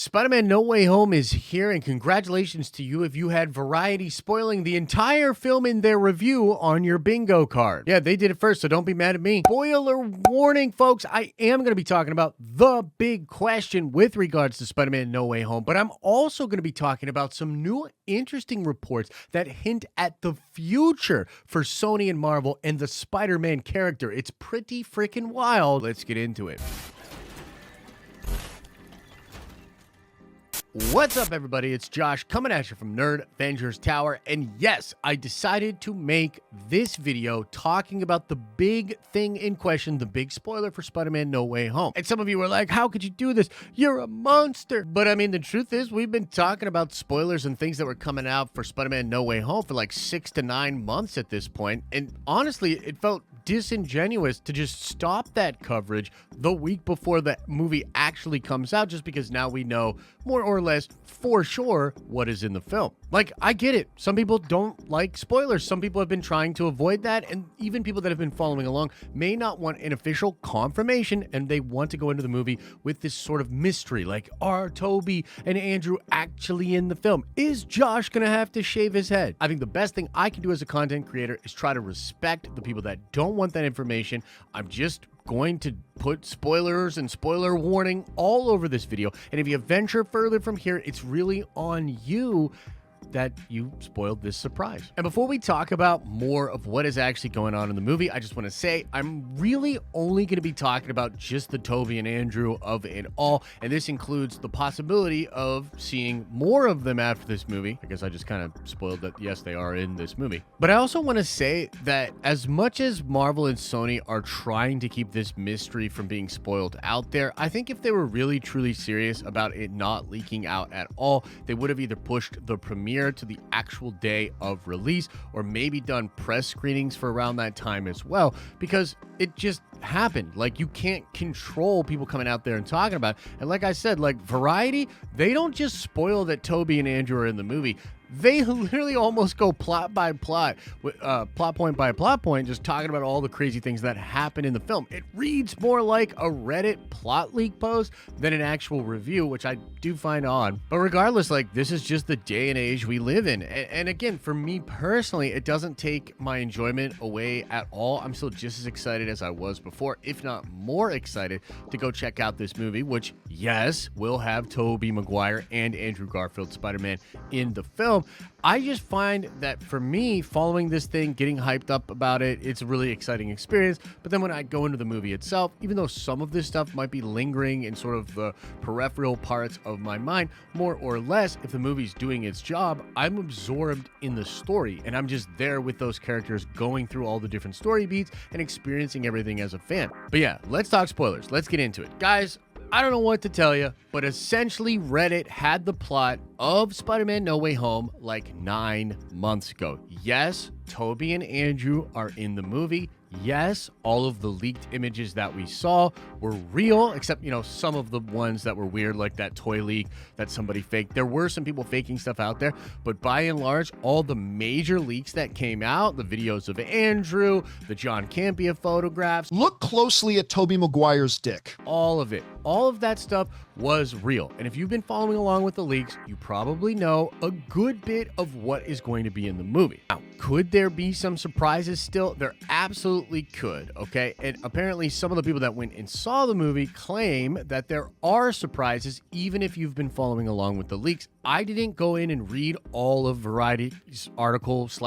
Spider-Man No Way Home is here, and congratulations to you if you had Variety spoiling the entire film in their review on your bingo card. Yeah, they did it first, so don't be mad at me. Spoiler warning, folks, I am going to be talking about the big question with regards to Spider-Man No Way Home, but I'm also going to be talking about some new interesting reports that hint at the future for Sony and Marvel and the Spider-Man character. It's pretty freaking wild. Let's get into it. What's up, everybody? It's Josh coming at you from Nerd Avengers Tower, and yes, I decided to make this video talking about the big thing in question, the big spoiler for Spider-Man No Way Home. And some of you were like, how could you do this? You're a monster. But I mean, the truth is, we've been talking about spoilers and things that were coming out for Spider-Man No Way Home for like 6 to 9 months at this point, and honestly, it felt disingenuous to just stop that coverage the week before the movie actually comes out, just because now we know more or less for sure what is in the film. Like, I get it. Some people don't like spoilers. Some people have been trying to avoid that, and even people that have been following along may not want an official confirmation, and they want to go into the movie with this sort of mystery, like, are Tobey and Andrew actually in the film? Is Josh gonna have to shave his head? I think the best thing I can do as a content creator is try to respect the people that don't want that information. I'm just going to put spoilers and spoiler warning all over this video, and if you venture further from here, it's really on you that you spoiled this surprise. And before we talk about more of what is actually going on in the movie, I just want to say I'm really only going to be talking about just the Tobey and Andrew of it all, and this includes the possibility of seeing more of them after this movie. I guess I just kind of spoiled that, yes, they are in this movie. But I also want to say that as much as Marvel and Sony are trying to keep this mystery from being spoiled out there, I think if they were really truly serious about it not leaking out at all, they would have either pushed the premiere to the actual day of release, or maybe done press screenings for around that time as well, because it just happened. Like, you can't control people coming out there and talking about it. And like I said, like, Variety, they don't just spoil that Tobey and Andrew are in the movie. They literally almost go plot by plot, plot point by plot point, just talking about all the crazy things that happen in the film. It reads more like a Reddit plot leak post than an actual review, which I do find odd. But regardless, like, this is just the day and age we live in. And again, for me personally, it doesn't take my enjoyment away at all. I'm still just as excited as I was before, if not more excited, to go check out this movie, which, yes, will have Tobey Maguire and Andrew Garfield Spider-Man in the film. I just find that for me, following this thing, getting hyped up about it, it's a really exciting experience. But then when I go into the movie itself, even though some of this stuff might be lingering in sort of the peripheral parts of my mind, more or less, if the movie's doing its job, I'm absorbed in the story, and I'm just there with those characters, going through all the different story beats and experiencing everything as a fan. But yeah, let's talk spoilers. Let's get into it. Guys, I don't know what to tell you, but essentially Reddit had the plot of Spider-Man No Way Home like 9 months ago. Yes, Tobey and Andrew are in the movie. Yes, all of the leaked images that we saw were real, except, you know, some of the ones that were weird, like that toy leak that somebody faked. There were some people faking stuff out there, but by and large, all the major leaks that came out, the videos of Andrew, the John Campea photographs. Look closely at Tobey Maguire's dick. All of it. All of that stuff was real. And if you've been following along with the leaks, you probably know a good bit of what is going to be in the movie. Now, could there be some surprises still? There absolutely could, okay? And apparently some of the people that went and saw the movie claim that there are surprises, even if you've been following along with the leaks. I didn't go in and read all of Variety's article /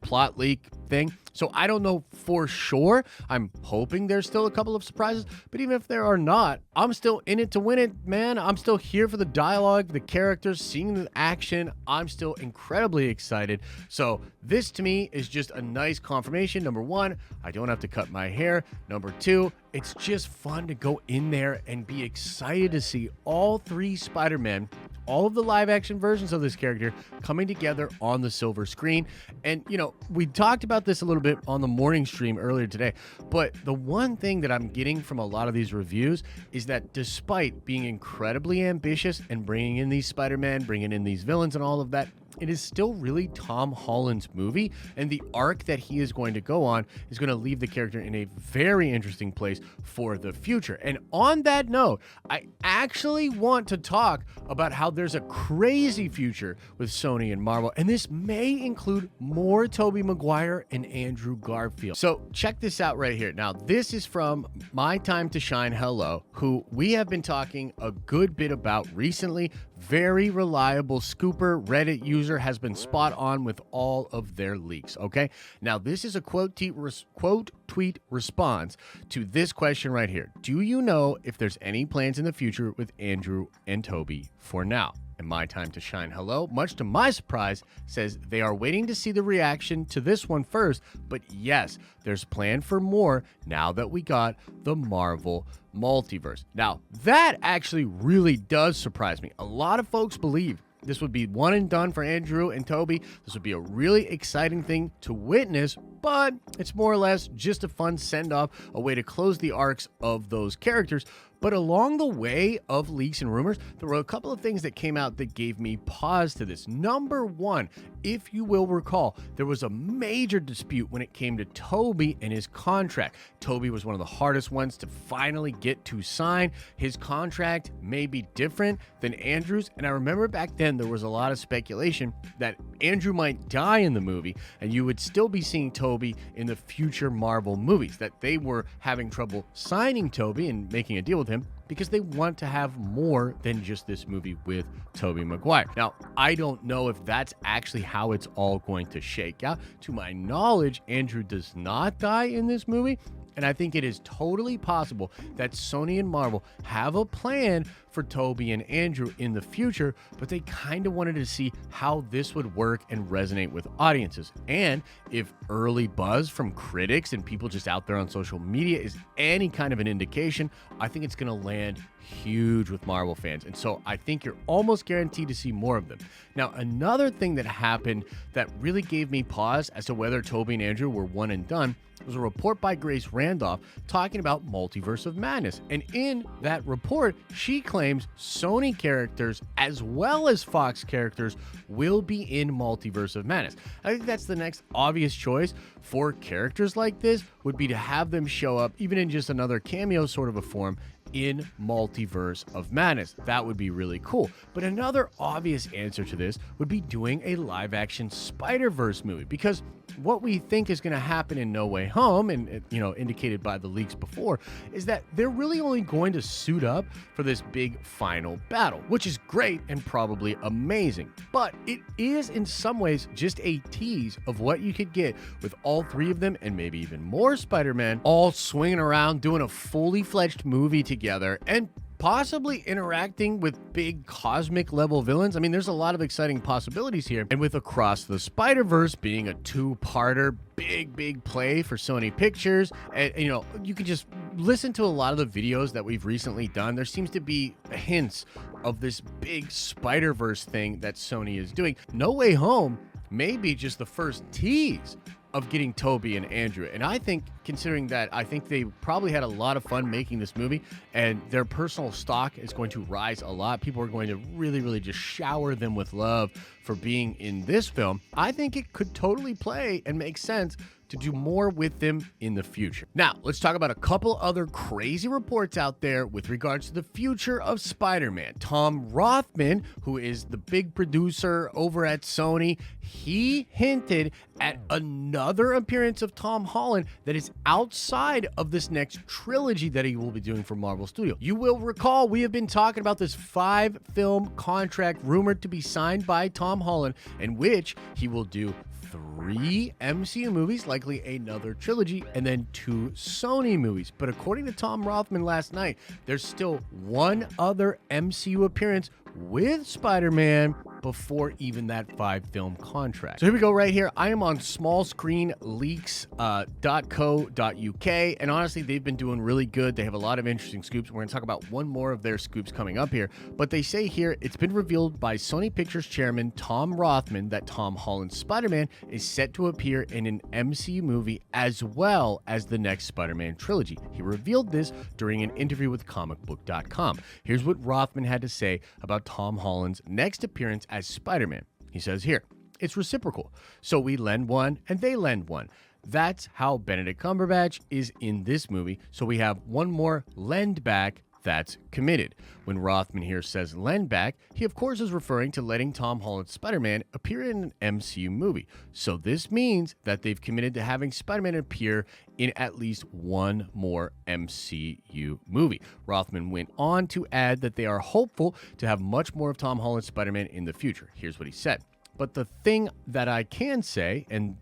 plot leak thing, so I don't know for sure. I'm hoping there's still a couple of surprises, but even if there are not, I'm still in it to win it, man. I'm still here for the dialogue, the characters, seeing the action. I'm still incredibly excited. So this to me is just a nice confirmation. Number one, I don't have to cut my hair. Number two, it's just fun to go in there and be excited to see all 3 Spider-Men, all of the live action versions of this character coming together on the silver screen. And, you know, we talked about this a little bit on the morning stream earlier today, but the one thing that I'm getting from a lot of these reviews is that despite being incredibly ambitious and bringing in these Spider-Man, bringing in these villains and all of that, it is still really Tom Holland's movie, and the arc that he is going to go on is going to leave the character in a very interesting place for the future. And on that note, I actually want to talk about how there's a crazy future with Sony and Marvel, and this may include more Tobey Maguire and Andrew Garfield. So check this out right here. Now, this is from My Time to Shine Hello, who we have been talking a good bit about recently. Very reliable scooper Reddit user, has been spot on with all of their leaks. Okay, now this is a quote tweet response to this question right here. Do you know if there's any plans in the future with Andrew and Tobey for now? And My Time to Shine Hello, much to my surprise, says they are waiting to see the reaction to this one first, but yes, there's plan for more now that we got the Marvel multiverse. Now, that actually really does surprise me. A lot of folks believe this would be one and done for Andrew and Tobey. This would be a really exciting thing to witness, but it's more or less just a fun send-off, a way to close the arcs of those characters. But along the way of leaks and rumors, there were a couple of things that came out that gave me pause to this. Number one, if you will recall, there was a major dispute when it came to Tobey and his contract. Tobey was one of the hardest ones to finally get to sign. His contract may be different than Andrew's, and I remember back then there was a lot of speculation that Andrew might die in the movie, and you would still be seeing Tobey in the future Marvel movies, that they were having trouble signing Tobey and making a deal with him because they want to have more than just this movie with Tobey Maguire. Now, I don't know if that's actually how it's all going to shake out. To my knowledge, Andrew does not die in this movie, and I think it is totally possible that Sony and Marvel have a plan for Tobey and Andrew in the future, but they kind of wanted to see how this would work and resonate with audiences. And if early buzz from critics and people just out there on social media is any kind of an indication, I think it's going to land huge with Marvel fans. And so I think you're almost guaranteed to see more of them. Now, another thing that happened that really gave me pause as to whether Tobey and Andrew were one and done was a report by Grace Randolph talking about Multiverse of Madness. And in that report, she claims Sony characters as well as Fox characters will be in Multiverse of Madness. I think that's the next obvious choice for characters like this, would be to have them show up, even in just another cameo sort of a form, in Multiverse of Madness. That would be really cool. But another obvious answer to this would be doing a live-action Spider-Verse movie, because what we think is going to happen in No Way Home, and indicated by the leaks before, is that they're really only going to suit up for this big final battle, which is great and probably amazing. But it is in some ways just a tease of what you could get with all three of them, and maybe even more Spider-Man, all swinging around doing a fully fledged movie together and possibly interacting with big cosmic level villains. I mean, there's a lot of exciting possibilities here. And with Across the Spider-Verse being a two-parter, big play for Sony Pictures, and you can just listen to a lot of the videos that we've recently done. There seems to be hints of this big Spider-Verse thing that Sony is doing. No Way Home may be just the first tease of getting Tobey and Andrew. And I think, considering that, I think they probably had a lot of fun making this movie, and their personal stock is going to rise a lot. People are going to really just shower them with love for being in this film. I think it could totally play and make sense to do more with them in the future. Now, let's talk about a couple other crazy reports out there with regards to the future of Spider-Man. Tom Rothman, who is the big producer over at Sony, he hinted at another appearance of Tom Holland that is outside of this next trilogy that he will be doing for Marvel Studios. You will recall we have been talking about this 5-film contract rumored to be signed by Tom Holland, in which he will do 3 MCU movies, likely another trilogy, and then 2 Sony movies. But according to Tom Rothman last night, there's still one other MCU appearance with Spider-Man before even that 5-film contract. So here we go right here. I am on smallscreenleaks.co.uk, and honestly, they've been doing really good. They have a lot of interesting scoops. We're going to talk about one more of their scoops coming up here, but they say here, it's been revealed by Sony Pictures chairman Tom Rothman that Tom Holland's Spider-Man is set to appear in an MCU movie as well as the next Spider-Man trilogy. He revealed this during an interview with comicbook.com. Here's what Rothman had to say about Tom Holland's next appearance as Spider-Man. He says here, it's reciprocal. So we lend one and they lend one. That's how Benedict Cumberbatch is in this movie. So we have one more lend back that's committed. When Rothman here says lend back, he of course is referring to letting Tom Holland's Spider-Man appear in an MCU movie. So this means that they've committed to having Spider-Man appear in at least one more MCU movie. Rothman went on to add that they are hopeful to have much more of Tom Holland's Spider-Man in the future. Here's what he said. But the thing that I can say, and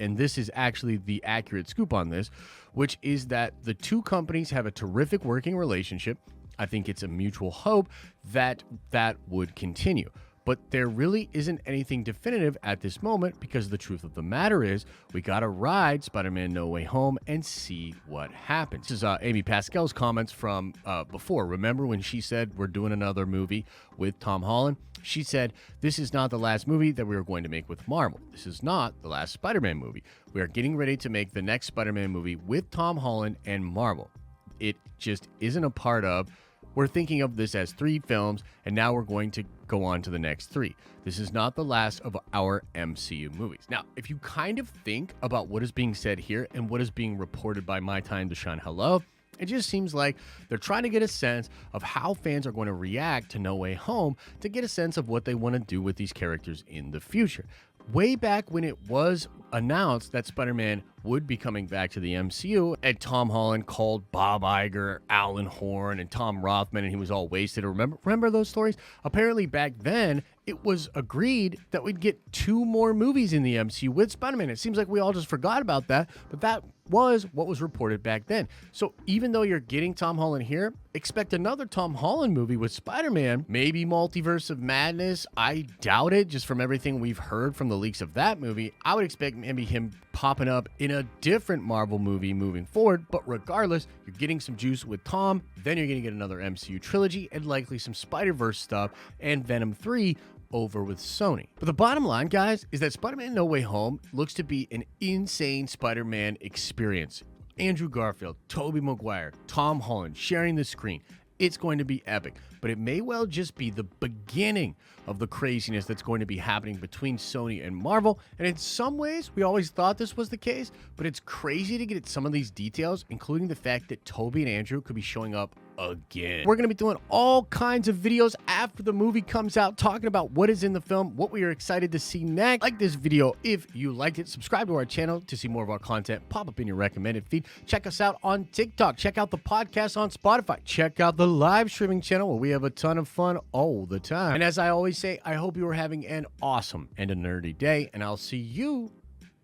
this is actually the accurate scoop on this, which is that the two companies have a terrific working relationship. I think it's a mutual hope that that would continue. But there really isn't anything definitive at this moment because the truth of the matter is we got to ride Spider-Man No Way Home and see what happens. This is Amy Pascal's comments from before. Remember when she said we're doing another movie with Tom Holland? She said, this is not the last movie that we are going to make with Marvel. This is not the last Spider-Man movie. We are getting ready to make the next Spider-Man movie with Tom Holland and Marvel. It just isn't a part of. We're thinking of this as 3 films, and now we're going to go on to the next 3. This is not the last of our MCU movies. Now, if you kind of think about what is being said here and what is being reported by My Time to Shine Hello, it just seems like they're trying to get a sense of how fans are going to react to No Way Home to get a sense of what they want to do with these characters in the future. Way back when it was announced that Spider-Man would be coming back to the MCU, and Tom Holland called Bob Iger, Alan Horn, and Tom Rothman, and he was all wasted. Remember those stories? Apparently back then, it was agreed that we'd get 2 more movies in the MCU with Spider-Man. It seems like we all just forgot about that, but that was what was reported back then. So even though you're getting Tom Holland here, expect another Tom Holland movie with Spider-Man, maybe Multiverse of Madness. I doubt it, just from everything we've heard from the leaks of that movie. I would expect maybe him popping up in a different Marvel movie moving forward, but regardless, you're getting some juice with Tom, then you're going to get another MCU trilogy and likely some Spider-Verse stuff and Venom 3 over with Sony. But the bottom line, guys, is that Spider-Man No Way Home looks to be an insane Spider-Man experience. Andrew Garfield, Tobey Maguire, Tom Holland sharing the screen. It's going to be epic, but it may well just be the beginning of the craziness that's going to be happening between Sony and Marvel. And in some ways, we always thought this was the case, but it's crazy to get at some of these details, including the fact that Tobey and Andrew could be showing up again. We're going to be doing all kinds of videos after the movie comes out, talking about what is in the film, what we are excited to see next. Like this video if you liked it. Subscribe to our channel to see more of our content pop up in your recommended feed. Check us out on TikTok. Check out the podcast on Spotify. Check out the live streaming channel where we have a ton of fun all the time. And as I always say, I hope you are having an awesome and a nerdy day, and I'll see you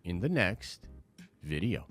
in the next video.